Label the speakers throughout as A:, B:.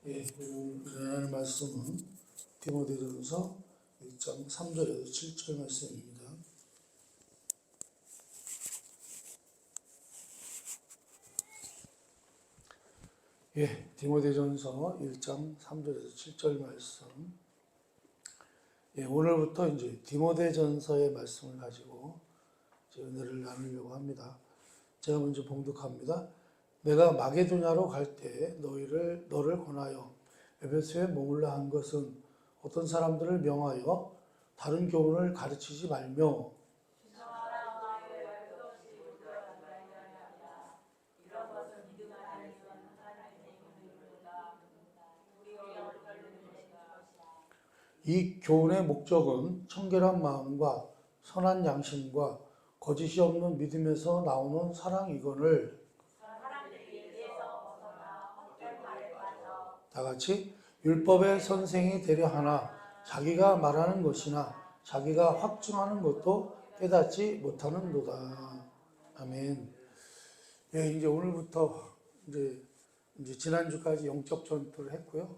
A: 오늘 말씀은 디모데전서 1장 3절에서 7절 말씀입니다. 디모데전서 1장 3절에서 7절 말씀. 오늘부터 이제 디모데전서의 말씀을 가지고 은혜를 나누려고 합니다. 제가 먼저 봉독합니다. 내가 마게도냐로 갈 때 너를 권하여 에베소에 머물라 한 것은 어떤 사람들을 명하여 다른 교훈을 가르치지 말며 이 교훈의 목적은 청결한 마음과 선한 양심과 거짓이 없는 믿음에서 나오는 사랑이거늘 다 같이 율법의 선생이 되려 하나 자기가 말하는 것이나 자기가 확증하는 것도 깨닫지 못하는도다. 아멘. 이제 오늘부터 이제 지난주까지 영적 전투를 했고요.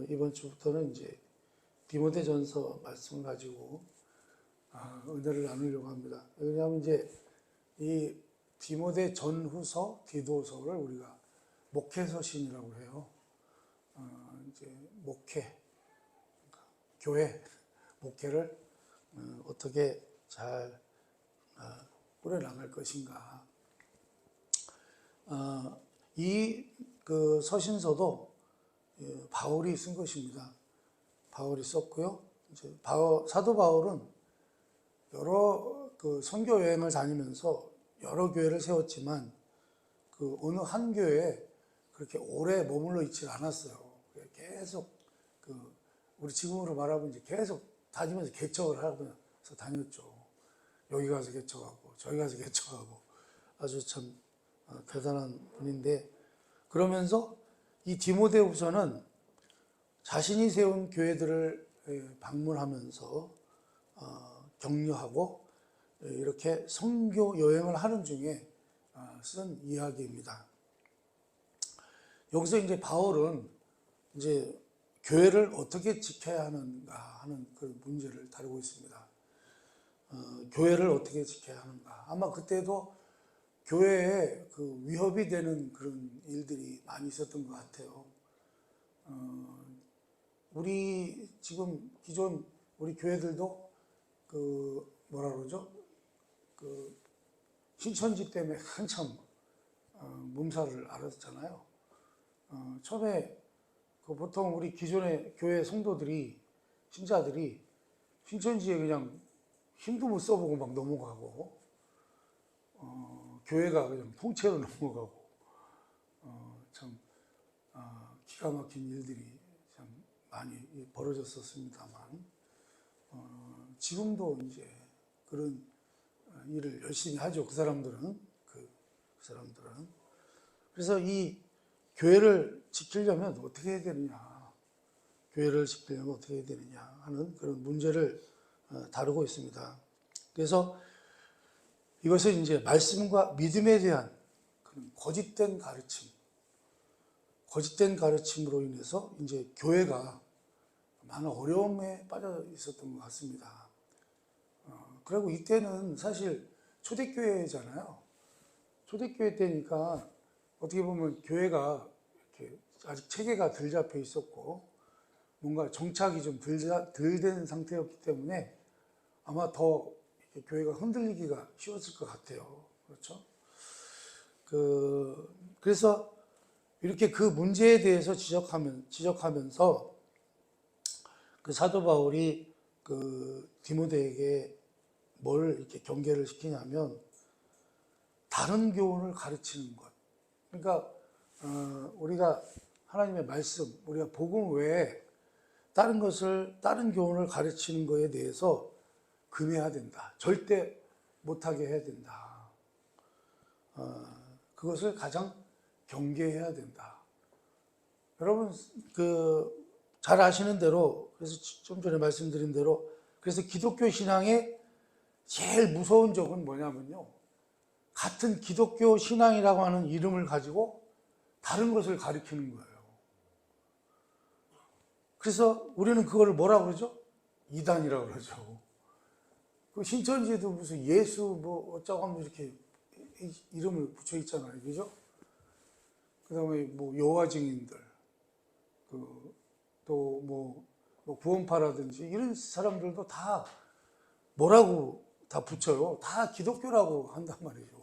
A: 이번 주부터는 이제 디모데전서 말씀을 가지고 은혜를 나누려고 합니다. 왜냐하면 이제 이 디모데 전후서, 디도서를 우리가 목회서신이라고 해요. 이제 교회 목회를 어떻게 잘 꾸려나갈 것인가. 이 그 서신서도 바울이 쓴 것입니다. 바울이 썼고요. 이제 사도 바울은 여러 그 선교 여행을 다니면서 여러 교회를 세웠지만 그 어느 한 교회에 그렇게 오래 머물러 있지 않았어요. 계속 우리 지금으로 말하면 이제 계속 다니면서 개척을 하면서 다녔죠. 여기 가서 개척하고 저기 가서 개척하고 아주 참 대단한 분인데, 그러면서 이 디모데후서는 자신이 세운 교회들을 방문하면서 격려하고 이렇게 선교 여행을 하는 중에 쓴 이야기입니다. 여기서 이제 바울은 이제 교회를 어떻게 지켜야 하는가 하는 그 문제를 다루고 있습니다. 교회를 어떻게 지켜야 하는가. 아마 그때도 교회에 그 위협이 되는 그런 일들이 많이 있었던 것 같아요. 우리 지금 기존 우리 교회들도 그 뭐라 그러죠? 그 신천지 때문에 한참 몸살을 앓았잖아요. 처음에 그 보통 우리 기존의 교회 성도들이, 신자들이 신천지에 그냥 힘도 못 써보고 막 넘어가고, 교회가 그냥 통째로 넘어가고, 참 기가 막힌 일들이 참 많이 벌어졌었습니다만, 지금도 이제 그런 일을 열심히 하죠. 그 사람들은. 그래서 이 교회를 지키려면 어떻게 해야 되느냐, 교회를 지키려면 어떻게 해야 되느냐 하는 그런 문제를 다루고 있습니다. 그래서 이것은 이제 말씀과 믿음에 대한 그런 거짓된 가르침으로 인해서 이제 교회가 많은 어려움에 빠져 있었던 것 같습니다. 그리고 이때는 사실 초대교회잖아요. 초대교회 때니까 어떻게 보면 교회가 이렇게 아직 체계가 덜 잡혀 있었고 뭔가 정착이 좀 덜 된 상태였기 때문에 아마 더 교회가 흔들리기가 쉬웠을 것 같아요. 그렇죠? 그래서 이렇게 그 문제에 대해서 지적하면서 그 사도 바울이 그 디모데에게 뭘 이렇게 경계를 시키냐면 다른 교훈을 가르치는 것. 그러니까 우리가 하나님의 말씀, 우리가 복음 외에 다른 교훈을 가르치는 것에 대해서 금해야 된다. 절대 못하게 해야 된다. 그것을 가장 경계해야 된다. 여러분 잘 아시는 대로, 그래서 좀 전에 말씀드린 대로, 그래서 기독교 신앙의 제일 무서운 적은 뭐냐면요, 같은 기독교 신앙이라고 하는 이름을 가지고 다른 것을 가리키는 거예요. 그래서 우리는 그거를 뭐라고 그러죠? 이단이라고 그러죠. 그 신천지도 무슨 예수 뭐 어쩌고 하면 이렇게 이름을 붙여 있잖아요. 그죠? 그 다음에 뭐 여호와 증인들, 또 뭐 구원파라든지 이런 사람들도 다 뭐라고 다 붙여요. 다 기독교라고 한단 말이죠.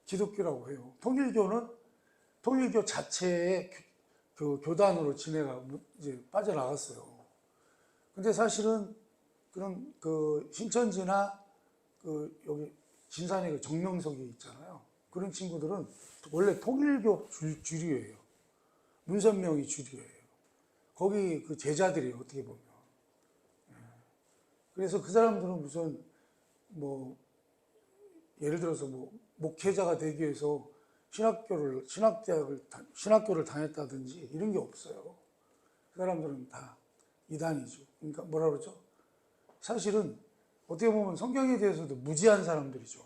A: 기독교라고 해요. 통일교 자체의 그 교단으로 지내가 이제 빠져나갔어요. 근데 사실은 그런 그 신천지나 그 여기 진산에 그 정명석이 있잖아요. 그런 친구들은 원래 통일교 주류예요. 문선명이 주류예요. 거기 그 제자들이 어떻게 보면. 그래서 그 사람들은 무슨 뭐 예를 들어서 뭐 목회자가 되기 위해서 신학교를 다녔다든지 이런 게 없어요. 그 사람들은 다 이단이죠. 그러니까 뭐라 그러죠? 사실은 어떻게 보면 성경에 대해서도 무지한 사람들이죠.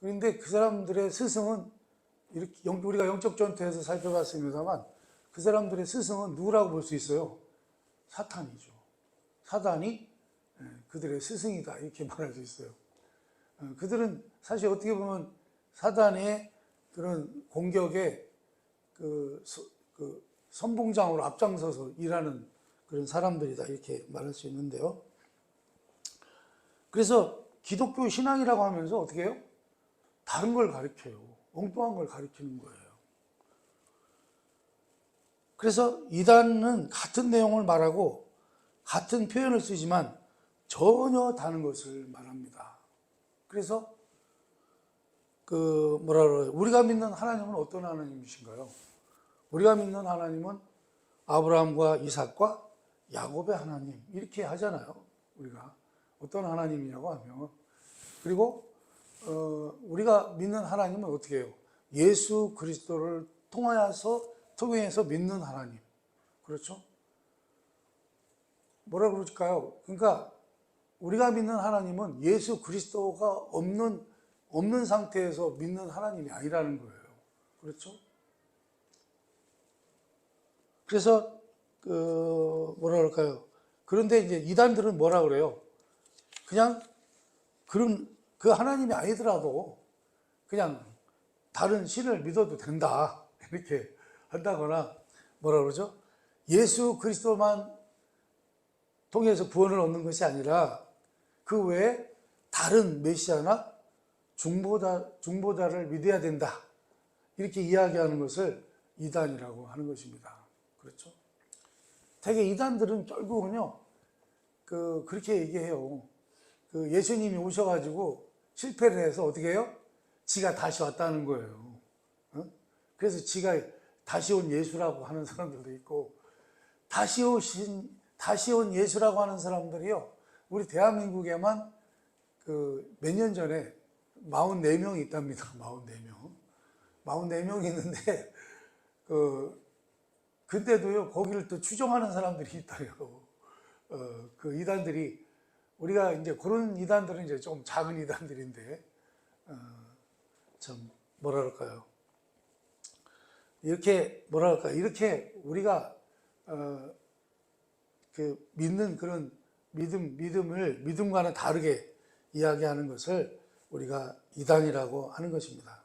A: 그런데 그 사람들의 스승은 이렇게 우리가 영적 전투에서 살펴봤습니다만 그 사람들의 스승은 누구라고 볼 수 있어요? 사탄이죠. 사단이 그들의 스승이다 이렇게 말할 수 있어요. 그들은 사실 어떻게 보면 사단의 그런 공격에 그 선봉장으로 앞장서서 일하는 그런 사람들이다 이렇게 말할 수 있는데요. 그래서 기독교 신앙이라고 하면서 어떻게 해요? 다른 걸 가르쳐요. 엉뚱한 걸 가르치는 거예요. 그래서 이단은 같은 내용을 말하고 같은 표현을 쓰지만 전혀 다른 것을 말합니다. 그래서 우리가 믿는 하나님은 어떤 하나님이신가요? 우리가 믿는 하나님은 아브라함과 이삭과 야곱의 하나님 이렇게 하잖아요. 우리가 어떤 하나님이냐고 하면 그리고 우리가 믿는 하나님은 어떻게 해요? 예수 그리스도를 통해서 믿는 하나님. 그렇죠? 뭐라 그럴까요? 그러니까 우리가 믿는 하나님은 예수 그리스도가 없는 상태에서 믿는 하나님이 아니라는 거예요. 그렇죠? 그래서 뭐라 그럴까요? 그런데 이제 이단들은 뭐라 그래요? 그냥 그 하나님이 아니더라도 그냥 다른 신을 믿어도 된다 이렇게 한다거나 뭐라 그러죠? 예수 그리스도만 통해서 구원을 얻는 것이 아니라 그 외에 다른 메시아나 중보자를 믿어야 된다 이렇게 이야기하는 것을 이단이라고 하는 것입니다. 그렇죠? 되게 이단들은 결국은요 그렇게 얘기해요. 예수님이 오셔가지고 실패를 해서 어떻게 해요? 지가 다시 왔다는 거예요. 그래서 지가 다시 온 예수라고 하는 사람들도 있고 다시 온 예수라고 하는 사람들이요. 우리 대한민국에만 몇 년 전에 44명이 있답니다. 44명. 44명이 있는데 근데도요 거기를 또 추종하는 사람들이 있다요. 그 이단들이 우리가 이제 그런 이단들은 이제 좀 작은 이단들인데 참 뭐랄까요? 이렇게 우리가 믿는 그런 믿음과는 다르게 이야기하는 것을 우리가 이단이라고 하는 것입니다.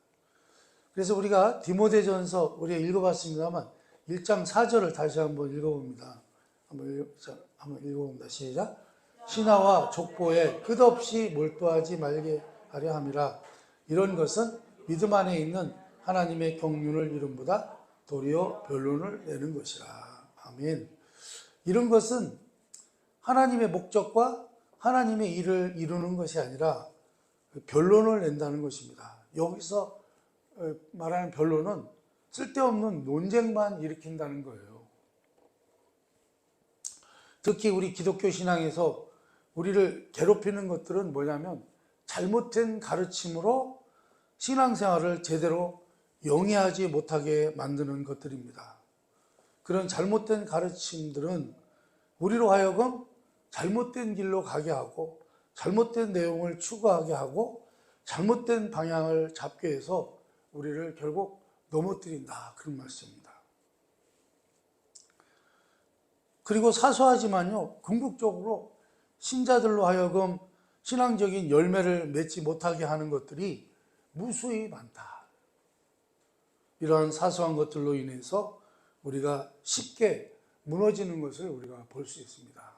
A: 그래서 우리가 디모데전서 우리가 읽어봤습니다만 1장 4절을 다시 한번 읽어봅니다. 한번 읽어봅니다. 시작. 신하와 족보에 끝없이 몰두하지 말게 하려 함이라. 이런 것은 믿음 안에 있는 하나님의 경륜을 이름보다 도리어 변론을 내는 것이라. 아멘. 이런 것은 하나님의 목적과 하나님의 일을 이루는 것이 아니라 변론을 낸다는 것입니다. 여기서 말하는 변론은 쓸데없는 논쟁만 일으킨다는 거예요. 특히 우리 기독교 신앙에서 우리를 괴롭히는 것들은 뭐냐면 잘못된 가르침으로 신앙생활을 제대로 영위하지 못하게 만드는 것들입니다. 그런 잘못된 가르침들은 우리로 하여금 잘못된 길로 가게 하고 잘못된 내용을 추구하게 하고 잘못된 방향을 잡게 해서 우리를 결국 넘어뜨린다 그런 말씀입니다. 그리고 사소하지만요, 궁극적으로 신자들로 하여금 신앙적인 열매를 맺지 못하게 하는 것들이 무수히 많다. 이러한 사소한 것들로 인해서 우리가 쉽게 무너지는 것을 우리가 볼 수 있습니다.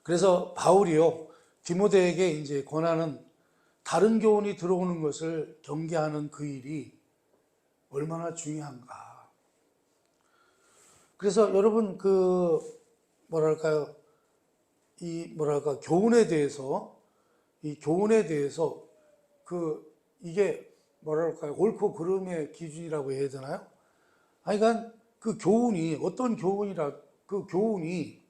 A: 그래서 바울이요, 디모데에게 이제 권하는 다른 교훈이 들어오는 것을 경계하는 그 일이 얼마나 중요한가. 그래서 여러분 교훈에 대해서 이게 옳고 그름의 기준이라고 해야 되나요? 그러니까 그 교훈이 어떤 교훈이라 그 교훈이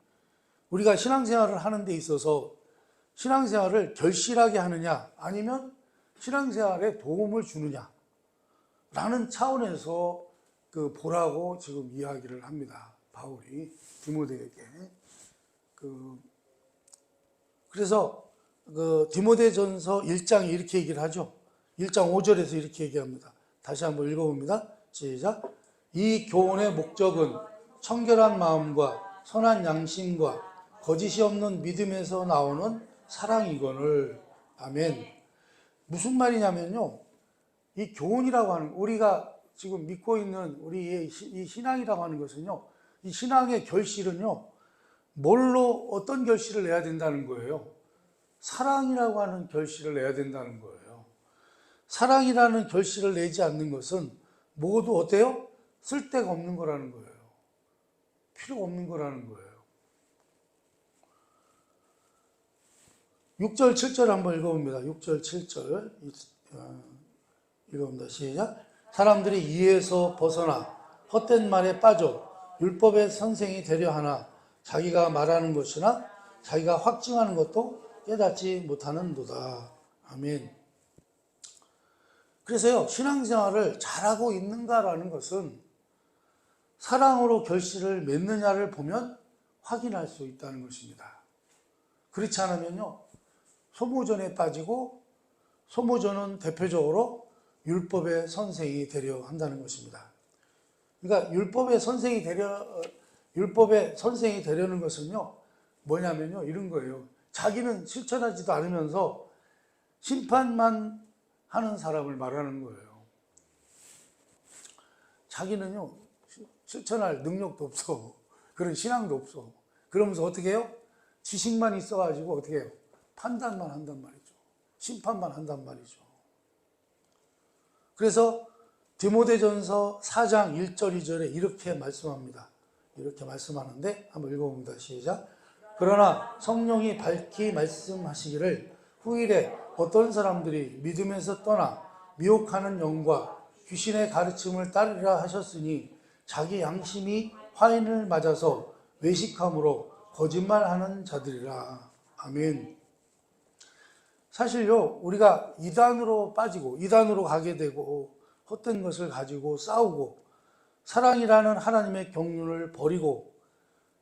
A: 우리가 신앙생활을 하는 데 있어서 신앙생활을 결실하게 하느냐 아니면 신앙생활에 도움을 주느냐 라는 차원에서 보라고 지금 이야기를 합니다. 바울이 디모데에게. 그래서 디모데전서 1장에 이렇게 얘기를 하죠. 1장 5절에서 이렇게 얘기합니다. 다시 한번 읽어봅니다. 시작. 이 교훈의 목적은 청결한 마음과 선한 양심과 거짓이 없는 믿음에서 나오는 사랑이거늘. 아멘. 무슨 말이냐면요, 이 교훈이라고 하는, 우리가 지금 믿고 있는 우리의 이 신앙이라고 하는 것은요, 이 신앙의 결실은요, 뭘로 어떤 결실을 내야 된다는 거예요? 사랑이라고 하는 결실을 내야 된다는 거예요. 사랑이라는 결실을 내지 않는 것은 모두 어때요? 쓸데가 없는 거라는 거예요. 필요가 없는 거라는 거예요. 6절, 7절 한번 읽어봅니다. 6절, 7절 읽어봅니다. 시작. 사람들이 이해에서 벗어나 헛된 말에 빠져 율법의 선생이 되려 하나 자기가 말하는 것이나 자기가 확증하는 것도 깨닫지 못하는도다. 아멘. 그래서요, 신앙생활을 잘하고 있는가라는 것은 사랑으로 결실을 맺느냐를 보면 확인할 수 있다는 것입니다. 그렇지 않으면요, 소모전에 빠지고, 소모전은 대표적으로 율법의 선생이 되려 한다는 것입니다. 그러니까 율법의 선생이 되려는 것은요, 뭐냐면요, 이런 거예요. 자기는 실천하지도 않으면서 심판만 하는 사람을 말하는 거예요. 자기는요, 실천할 능력도 없어. 그런 신앙도 없어. 그러면서 어떻게 해요? 지식만 있어가지고 어떻게 해요? 판단만 한단 말이죠. 심판만 한단 말이죠. 그래서 디모데전서 4장 1절 2절에 이렇게 말씀합니다. 이렇게 말씀하는데 한번 읽어봅니다. 시작. 그러나 성령이 밝히 말씀하시기를 후일에 어떤 사람들이 믿음에서 떠나 미혹하는 영과 귀신의 가르침을 따르라 하셨으니 자기 양심이 화인을 맞아서 외식함으로 거짓말하는 자들이라. 아멘. 사실요, 우리가 이단으로 빠지고 이단으로 가게 되고 헛된 것을 가지고 싸우고 사랑이라는 하나님의 경륜을 버리고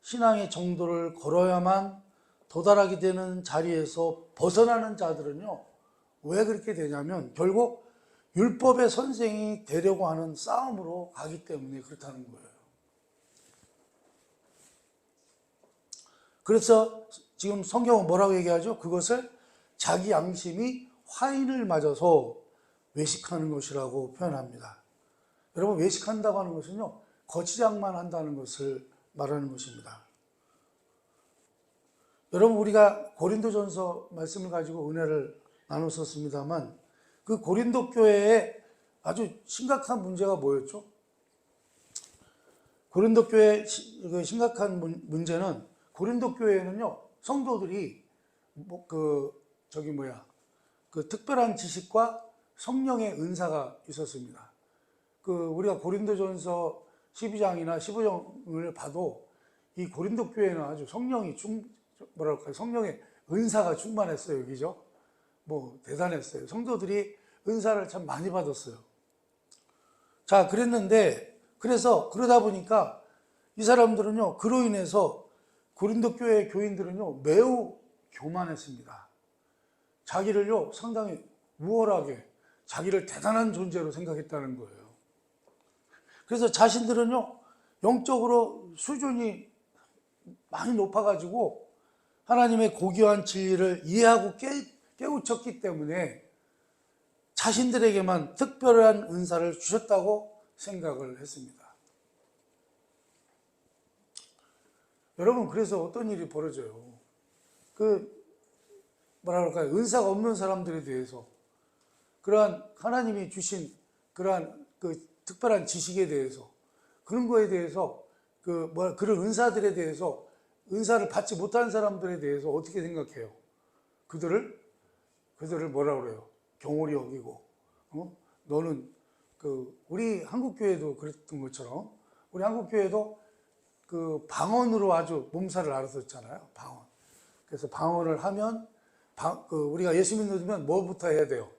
A: 신앙의 정도를 걸어야만 도달하게 되는 자리에서 벗어나는 자들은요, 왜 그렇게 되냐면 결국 율법의 선생이 되려고 하는 싸움으로 가기 때문에 그렇다는 거예요. 그래서 지금 성경은 뭐라고 얘기하죠? 그것을 자기 양심이 화인을 맞아서 외식하는 것이라고 표현합니다. 여러분, 외식한다고 하는 것은요, 거치장만 한다는 것을 말하는 것입니다. 여러분, 우리가 고린도전서 말씀을 가지고 은혜를 나눴었습니다만 그 고린도 교회에 아주 심각한 문제가 뭐였죠? 고린도 교회의 심각한 문제는 고린도 교회에는요, 성도들이 특별한 지식과 성령의 은사가 있었습니다. 우리가 고린도전서 12장이나 15장을 봐도 이 고린도 교회는 아주 성령의 은사가 충만했어요. 그죠? 대단했어요. 성도들이 은사를 참 많이 받았어요. 자, 그러다 보니까 이 사람들은요, 그로 인해서 고린도 교회 교인들은요, 매우 교만했습니다. 자기를요, 상당히 우월하게, 자기를 대단한 존재로 생각했다는 거예요. 그래서 자신들은요, 영적으로 수준이 많이 높아가지고 하나님의 고귀한 진리를 이해하고 깨우쳤기 때문에 자신들에게만 특별한 은사를 주셨다고 생각을 했습니다. 여러분, 그래서 어떤 일이 벌어져요? 뭐라 그럴까요? 은사가 없는 사람들에 대해서 그러한 하나님이 주신 그러한 특별한 지식에 대해서 그런 거에 대해서 그런 은사들에 대해서 은사를 받지 못한 사람들에 대해서 어떻게 생각해요? 그들을 뭐라 그래요? 경홀히 여기고, 너는 우리 한국교회도 그랬던 것처럼 우리 한국교회도 방언으로 아주 몸살을 앓았었잖아요. 방언. 그래서 방언을 하면 우리가 예수 믿으면 뭐부터 해야 돼요?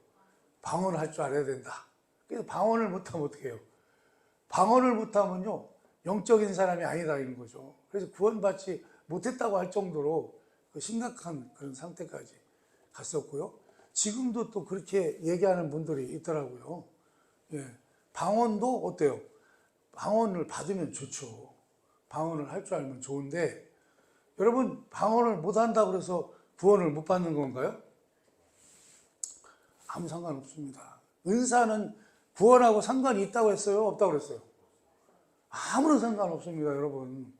A: 방언을 할 줄 알아야 된다. 그래서 방언을 못하면 어떻게 해요? 방언을 못하면요, 영적인 사람이 아니다 이런 거죠. 그래서 구원받지 못했다고 할 정도로 심각한 그런 상태까지 갔었고요. 지금도 또 그렇게 얘기하는 분들이 있더라고요. 예, 방언도 어때요? 방언을 받으면 좋죠. 방언을 할 줄 알면 좋은데, 여러분, 방언을 못한다고 해서 구원을 못 받는 건가요? 아무 상관없습니다. 은사는 구원하고 상관이 있다고 했어요? 없다고 그랬어요? 아무런 상관없습니다, 여러분.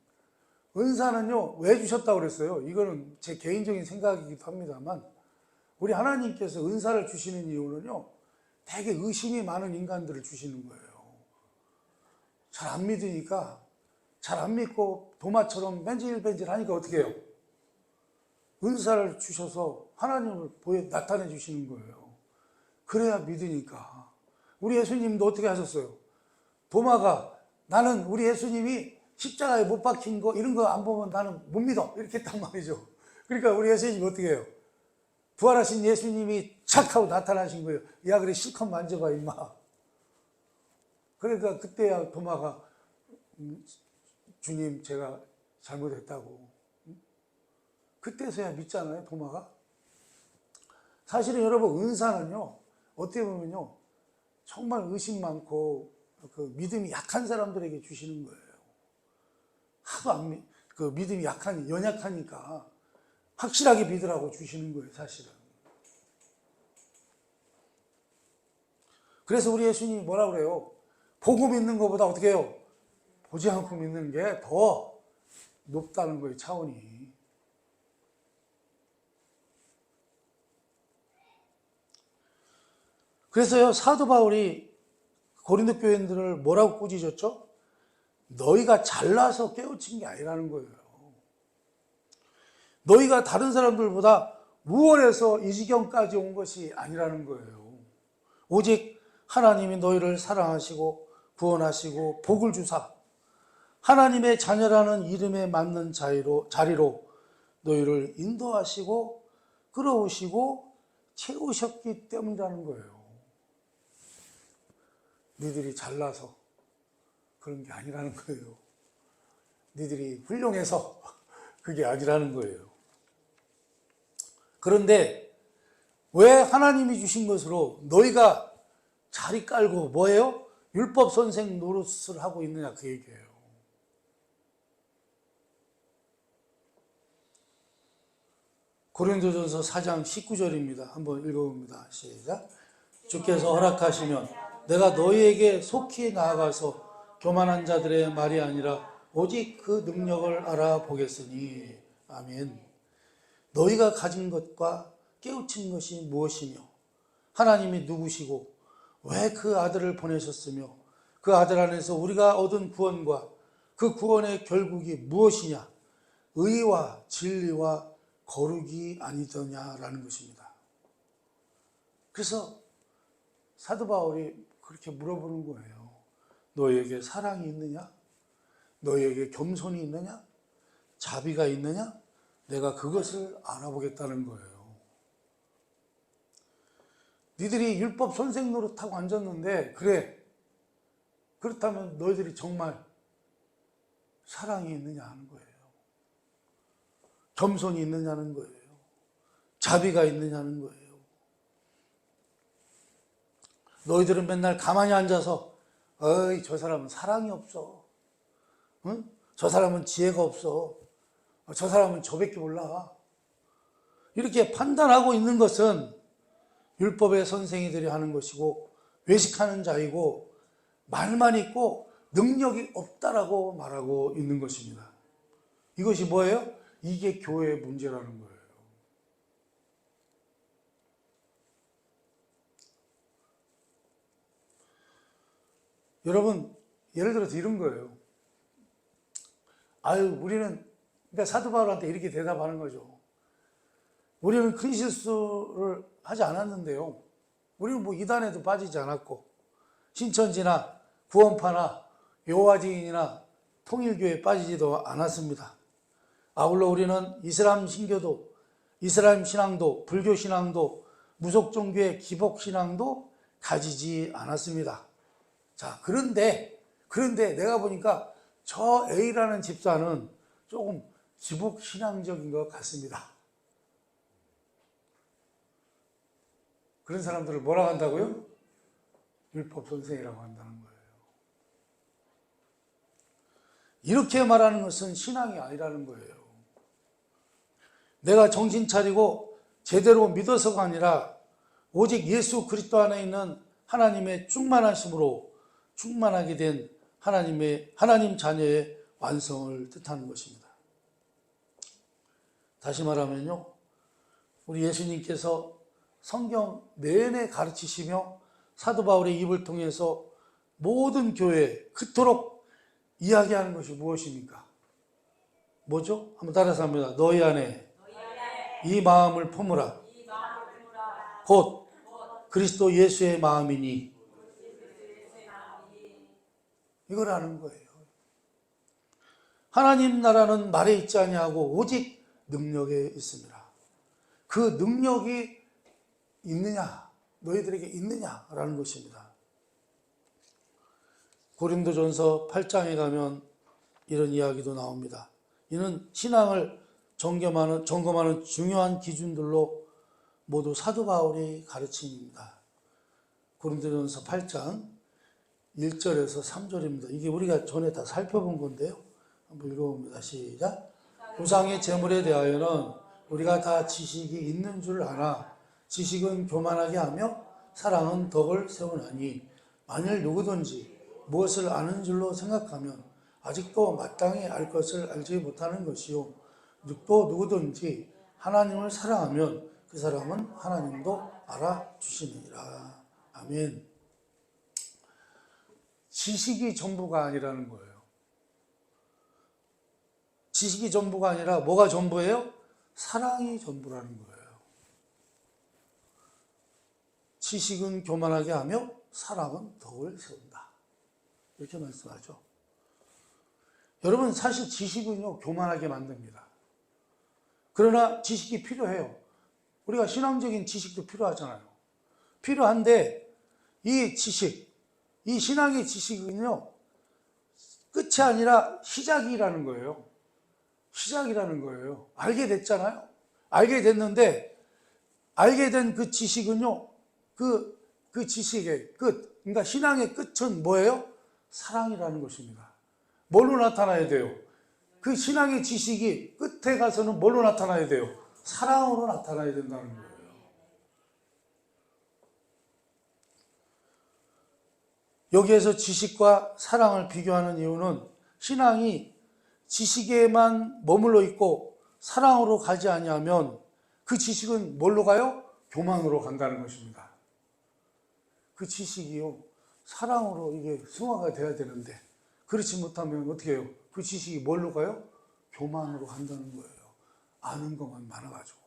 A: 은사는요, 왜 주셨다고 그랬어요? 이거는 제 개인적인 생각이기도 합니다만, 우리 하나님께서 은사를 주시는 이유는요, 되게 의심이 많은 인간들을 주시는 거예요. 잘 안 믿으니까, 잘 안 믿고 도마처럼 뺀질뺀질하니까 어떻게 해요? 은사를 주셔서 하나님을 나타내 주시는 거예요. 그래야 믿으니까. 우리 예수님도 어떻게 하셨어요? 도마가 나는 우리 예수님이 십자가에 못 박힌 거 이런 거 안 보면 나는 못 믿어 이렇게 했단 말이죠. 그러니까 우리 예수님이 어떻게 해요? 부활하신 예수님이 착 하고 나타나신 거예요. 야, 그래 실컷 만져봐 임마. 그러니까 그때야 도마가 주님 제가 잘못했다고. 그때서야 믿잖아요, 도마가. 사실은 여러분, 은사는요, 어떻게 보면요, 정말 의심 많고 믿음이 약한 사람들에게 주시는 거예요. 하도 믿음이 연약하니까 확실하게 믿으라고 주시는 거예요, 사실은. 그래서 우리 예수님이 뭐라 그래요? 보고 믿는 것보다 어떻게 해요? 보지 않고 믿는 게 더 높다는 거예요, 차원이. 그래서요, 사도 바울이 고린도 교인들을 뭐라고 꾸짖었죠? 너희가 잘나서 깨우친 게 아니라는 거예요. 너희가 다른 사람들보다 우월해서 이 지경까지 온 것이 아니라는 거예요. 오직 하나님이 너희를 사랑하시고 구원하시고 복을 주사 하나님의 자녀라는 이름에 맞는 자리로 너희를 인도하시고 끌어오시고 채우셨기 때문이라는 거예요. 니들이 잘나서 그런 게 아니라는 거예요. 니들이 훌륭해서 그게 아니라는 거예요. 그런데 왜 하나님이 주신 것으로 너희가 자리 깔고 뭐예요? 율법 선생 노릇을 하고 있느냐 그 얘기예요. 고린도전서 4장 19절입니다. 한번 읽어봅니다. 시작. 주께서 허락하시면 내가 너희에게 속히 나아가서 교만한 자들의 말이 아니라 오직 그 능력을 알아보겠으니. 아멘. 너희가 가진 것과 깨우친 것이 무엇이며 하나님이 누구시고 왜 그 아들을 보내셨으며 그 아들 안에서 우리가 얻은 구원과 그 구원의 결국이 무엇이냐? 의와 진리와 거룩이 아니더냐라는 것입니다. 그래서 사도 바울이 그렇게 물어보는 거예요. 너희에게 사랑이 있느냐? 너희에게 겸손이 있느냐? 자비가 있느냐? 내가 그것을 알아보겠다는 거예요. 니들이 율법 선생 노릇하고 앉았는데 그래, 그렇다면 너희들이 정말 사랑이 있느냐 하는 거예요. 겸손이 있느냐는 거예요. 자비가 있느냐는 거예요. 너희들은 맨날 가만히 앉아서 어이 저 사람은 사랑이 없어. 응? 저 사람은 지혜가 없어. 저 사람은 저밖에 몰라. 이렇게 판단하고 있는 것은 율법의 선생이들이 하는 것이고 외식하는 자이고 말만 있고 능력이 없다라고 말하고 있는 것입니다. 이것이 뭐예요? 이게 교회의 문제라는 거예요. 여러분, 예를 들어서 이런 거예요. 우리는, 그러니까 사도 바울한테 이렇게 대답하는 거죠. 우리는 큰 실수를 하지 않았는데요. 우리는 뭐 이단에도 빠지지 않았고, 신천지나 구원파나 여호와 증인이나 통일교에 빠지지도 않았습니다. 아울러 우리는 이슬람 신교도, 이슬람 신앙도, 불교 신앙도, 무속 종교의 기복 신앙도 가지지 않았습니다. 자, 그런데 내가 보니까 저 A라는 집사는 조금 기복 신앙적인 것 같습니다. 그런 사람들을 뭐라고 한다고요? 율법 선생이라고 한다는 거예요. 이렇게 말하는 것은 신앙이 아니라는 거예요. 내가 정신 차리고 제대로 믿어서가 아니라 오직 예수 그리스도 안에 있는 하나님의 충만하심으로 충만하게 된 하나님 자녀의 완성을 뜻하는 것입니다. 다시 말하면요, 우리 예수님께서 성경 내내 가르치시며 사도 바울의 입을 통해서 모든 교회에 그토록 이야기하는 것이 무엇입니까? 뭐죠? 한번 따라서 합니다. 너희 안에 이 마음을 품으라. 곧 그리스도 예수의 마음이니. 이걸 아는 거예요. 하나님 나라는 말에 있지 아니하고 오직 능력에 있습니다. 그 능력이 있느냐, 너희들에게 있느냐라는 것입니다. 고린도전서 8장에 가면 이런 이야기도 나옵니다. 이는 신앙을 점검하는 중요한 기준들로 모두 사도 바울이 가르침입니다. 고린도전서 8장 1절에서 3절입니다. 이게 우리가 전에 다 살펴본 건데요. 한번 읽어봅니다. 시작. 우상의 제물에 대하여는 우리가 다 지식이 있는 줄 아나 지식은 교만하게 하며 사랑은 덕을 세우나니 만일 누구든지 무엇을 아는 줄로 생각하면 아직도 마땅히 알 것을 알지 못하는 것이요 또 누구든지 하나님을 사랑하면 그 사람은 하나님도 알아주시느니라. 아멘. 지식이 전부가 아니라는 거예요. 지식이 전부가 아니라 뭐가 전부예요? 사랑이 전부라는 거예요. 지식은 교만하게 하며 사랑은 덕을 세운다. 이렇게 말씀하죠. 여러분, 사실 지식은요, 교만하게 만듭니다. 그러나 지식이 필요해요. 우리가 신앙적인 지식도 필요하잖아요. 필요한데 이 지식, 이 신앙의 지식은요, 끝이 아니라 시작이라는 거예요. 시작이라는 거예요. 알게 됐잖아요. 알게 됐는데 알게 된 그 지식은요, 그 지식의 끝, 그러니까 신앙의 끝은 뭐예요? 사랑이라는 것입니다. 뭘로 나타나야 돼요? 그 신앙의 지식이 끝에 가서는 뭘로 나타나야 돼요? 사랑으로 나타나야 된다는 거예요. 여기에서 지식과 사랑을 비교하는 이유는 신앙이 지식에만 머물러 있고 사랑으로 가지 아니하면 그 지식은 뭘로 가요? 교만으로 간다는 것입니다. 그 지식이요, 사랑으로 이게 승화가 돼야 되는데 그렇지 못하면 어떻게 해요? 그 지식이 뭘로 가요? 교만으로 간다는 거예요. 아는 것만 많아가지고.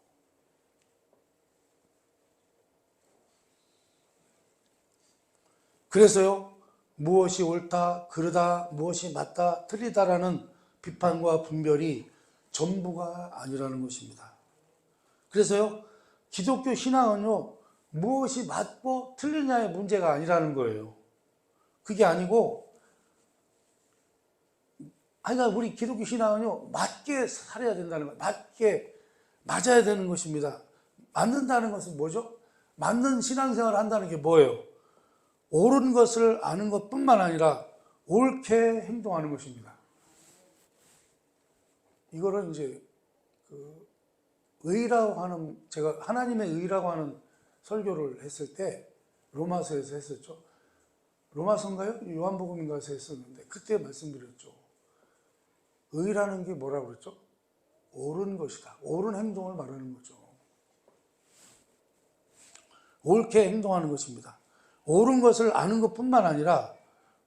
A: 그래서요, 무엇이 옳다, 그르다, 무엇이 맞다, 틀리다라는 비판과 분별이 전부가 아니라는 것입니다. 그래서요, 기독교 신앙은요, 무엇이 맞고 틀리냐의 문제가 아니라는 거예요. 그게 아니고, 그러니까 우리 기독교 신앙은요, 맞게 살아야 된다는 거예요. 맞게 맞아야 되는 것입니다. 맞는다는 것은 뭐죠? 맞는 신앙생활을 한다는 게 뭐예요? 옳은 것을 아는 것뿐만 아니라 옳게 행동하는 것입니다. 이거를 이제 그 의라고 하는, 제가 하나님의 의라고 하는 설교를 했을 때 로마서에서 했었죠. 로마서인가요? 요한복음인가에서 했었는데 그때 말씀드렸죠. 의라는 게 뭐라고 그랬죠? 옳은 것이다. 옳은 행동을 말하는 거죠. 옳게 행동하는 것입니다. 옳은 것을 아는 것뿐만 아니라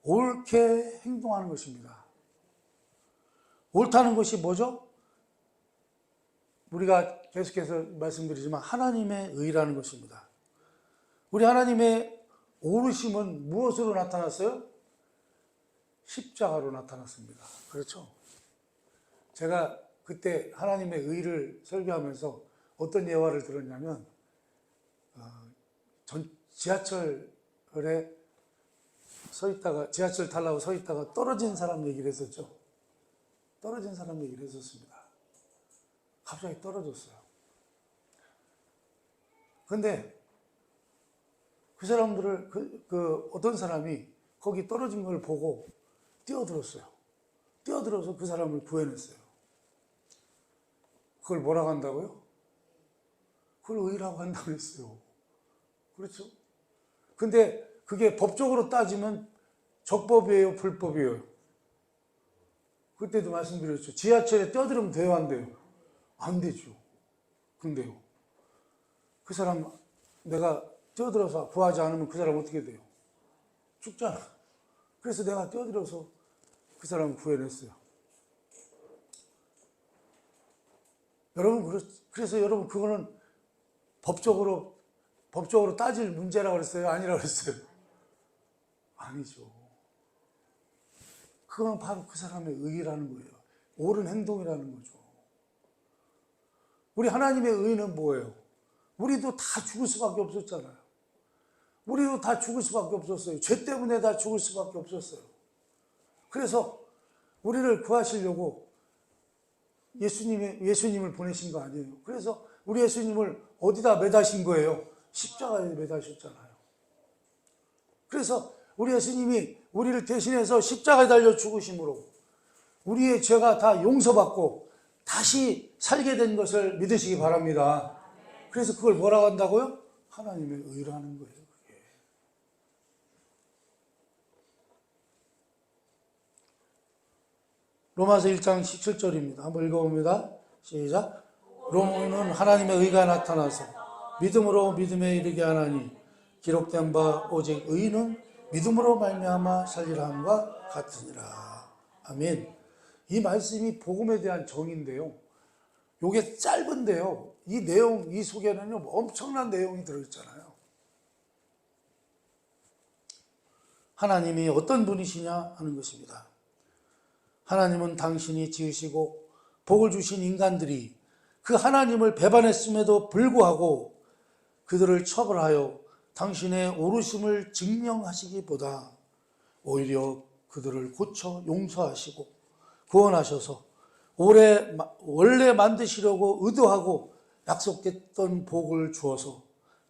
A: 옳게 행동하는 것입니다. 옳다는 것이 뭐죠? 우리가 계속해서 말씀드리지만 하나님의 의라는 것입니다. 우리 하나님의 옳으심은 무엇으로 나타났어요? 십자가로 나타났습니다. 그렇죠? 제가 그때 하나님의 의를 설교하면서 어떤 예화를 들었냐면 지하철에 서 있다가, 지하철 타려고 서 있다가 떨어진 사람 얘기를 했었죠. 떨어진 사람 얘기를 했었습니다. 갑자기 떨어졌어요. 근데 그 사람들을, 어떤 사람이 거기 떨어진 걸 보고 뛰어들었어요. 뛰어들어서 그 사람을 구해냈어요. 그걸 뭐라고 한다고요? 그걸 의라고 한다고 했어요. 그렇죠? 근데 그게 법적으로 따지면 적법이에요, 불법이에요? 그때도 말씀드렸죠. 지하철에 뛰어들으면 돼요, 안 돼요? 안 되죠. 근데요, 그 사람 내가 뛰어들어서 구하지 않으면 그 사람 어떻게 돼요? 죽잖아. 그래서 내가 뛰어들어서 그 사람을 구해냈어요. 여러분, 그래서 여러분, 그거는 법적으로 따질 문제라고 그랬어요? 아니라고 그랬어요? 아니죠. 그건 바로 그 사람의 의라는 거예요. 옳은 행동이라는 거죠. 우리 하나님의 의는 뭐예요? 우리도 다 죽을 수밖에 없었잖아요. 우리도 다 죽을 수밖에 없었어요. 죄 때문에 다 죽을 수밖에 없었어요. 그래서 우리를 구하시려고 예수님을 보내신 거 아니에요. 그래서 우리 예수님을 어디다 매다신 거예요? 십자가에 매다셨잖아요. 그래서 우리 예수님이 우리를 대신해서 십자가에 달려 죽으심으로 우리의 죄가 다 용서받고 다시 살게 된 것을 믿으시기 바랍니다. 그래서 그걸 뭐라고 한다고요? 하나님의 의라는 거예요. 그게. 로마서 1장 17절입니다. 한번 읽어봅니다. 시작. 그러므로 하나님의 의가 나타나서 믿음으로 믿음에 이르게 하나니 기록된 바 오직 의는 믿음으로 말미암아 살리라 함과 같으니라. 아멘. 이 말씀이 복음에 대한 정의인데요. 요게 짧은데요. 이 내용, 이 속에는요, 엄청난 내용이 들어있잖아요. 하나님이 어떤 분이시냐 하는 것입니다. 하나님은 당신이 지으시고 복을 주신 인간들이 그 하나님을 배반했음에도 불구하고 그들을 처벌하여 당신의 오르심을 증명하시기보다 오히려 그들을 고쳐 용서하시고 구원하셔서 원래 만드시려고 의도하고 약속했던 복을 주어서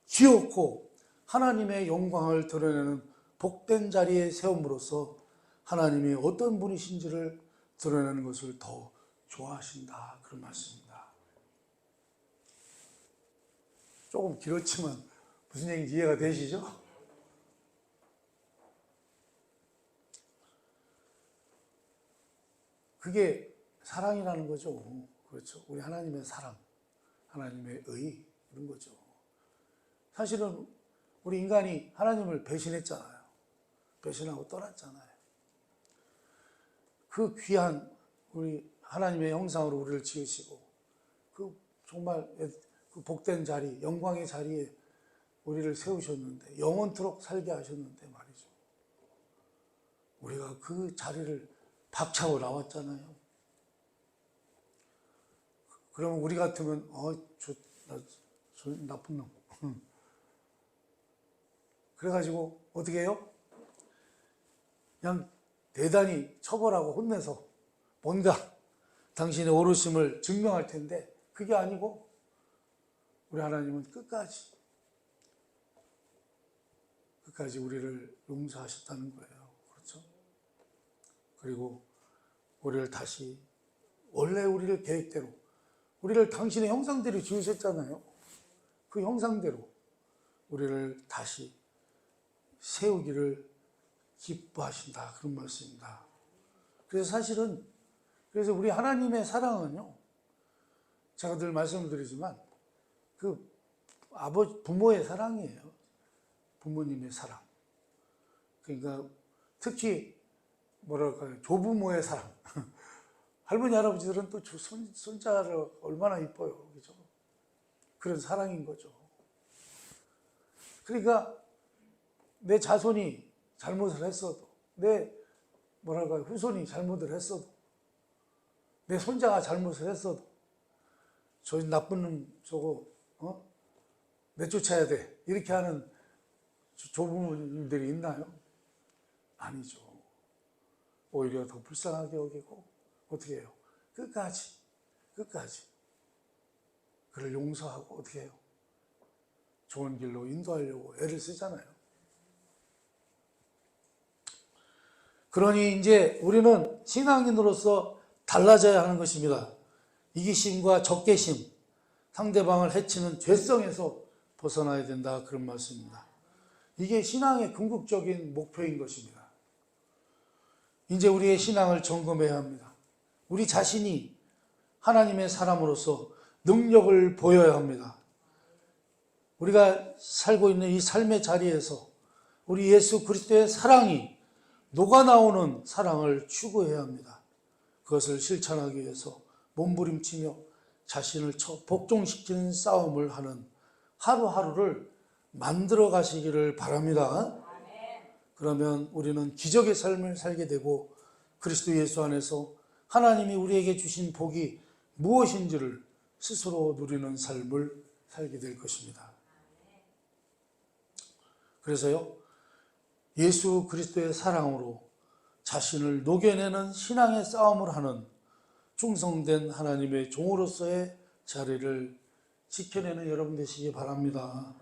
A: 기어코 하나님의 영광을 드러내는 복된 자리에 세움으로써 하나님이 어떤 분이신지를 드러내는 것을 더 좋아하신다. 그런 말씀입니다. 조금 길었지만 무슨 얘기인지 이해가 되시죠? 그게 사랑이라는 거죠. 그렇죠. 우리 하나님의 사랑, 하나님의 의, 이런 거죠. 사실은 우리 인간이 하나님을 배신했잖아요. 배신하고 떠났잖아요. 그 귀한 우리 하나님의 형상으로 우리를 지으시고 그 정말 그 복된 자리, 영광의 자리에 우리를 세우셨는데 영원토록 살게 하셨는데 말이죠. 우리가 그 자리를 박차고 나왔잖아요. 그러면 우리 같으면 저 나쁜 놈. 그래가지고 어떻게 해요? 그냥 대단히 처벌하고 혼내서 뭔가 당신의 오르심을 증명할 텐데 그게 아니고 우리 하나님은 끝까지 우리를 용서하셨다는 거예요. 그렇죠? 그리고 우리를 다시 원래 우리를 계획대로, 우리를 당신의 형상대로 지으셨잖아요. 그 형상대로 우리를 다시 세우기를 기뻐하신다. 그런 말씀입니다. 그래서 사실은, 그래서 우리 하나님의 사랑은요, 제가 늘 말씀드리지만 그 부모의 사랑이에요. 부모님의 사랑. 그러니까 특히 뭐랄까요, 조부모의 사랑. 할머니 할아버지들은 또 손자를 얼마나 이뻐요, 그죠? 그런 사랑인 거죠. 그러니까 내 자손이 잘못을 했어도, 내 뭐랄까요, 후손이 잘못을 했어도, 내 손자가 잘못을 했어도, 저 나쁜 놈 저거 내쫓아야 돼, 이렇게 하는 조부모님들이 있나요? 아니죠. 오히려 더 불쌍하게 여기고 어떻게 해요? 끝까지 그를 용서하고 어떻게 해요? 좋은 길로 인도하려고 애를 쓰잖아요. 그러니 이제 우리는 신앙인으로서 달라져야 하는 것입니다. 이기심과 적개심, 상대방을 해치는 죄성에서 벗어나야 된다, 그런 말씀입니다. 이게 신앙의 궁극적인 목표인 것입니다. 이제 우리의 신앙을 점검해야 합니다. 우리 자신이 하나님의 사람으로서 능력을 보여야 합니다. 우리가 살고 있는 이 삶의 자리에서 우리 예수 그리스도의 사랑이 녹아나오는 사랑을 추구해야 합니다. 그것을 실천하기 위해서 몸부림치며 자신을 복종시키는 싸움을 하는 하루하루를 만들어 가시기를 바랍니다. 그러면 우리는 기적의 삶을 살게 되고 그리스도 예수 안에서 하나님이 우리에게 주신 복이 무엇인지를 스스로 누리는 삶을 살게 될 것입니다. 그래서요, 예수 그리스도의 사랑으로 자신을 녹여내는 신앙의 싸움을 하는 충성된 하나님의 종으로서의 자리를 지켜내는 여러분 되시기 바랍니다.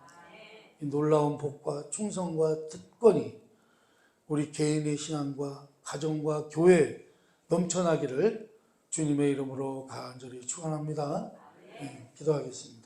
A: 이 놀라운 복과 충성과 특권이 우리 개인의 신앙과 가정과 교회에 넘쳐나기를 주님의 이름으로 간절히 축원합니다. 네, 기도하겠습니다.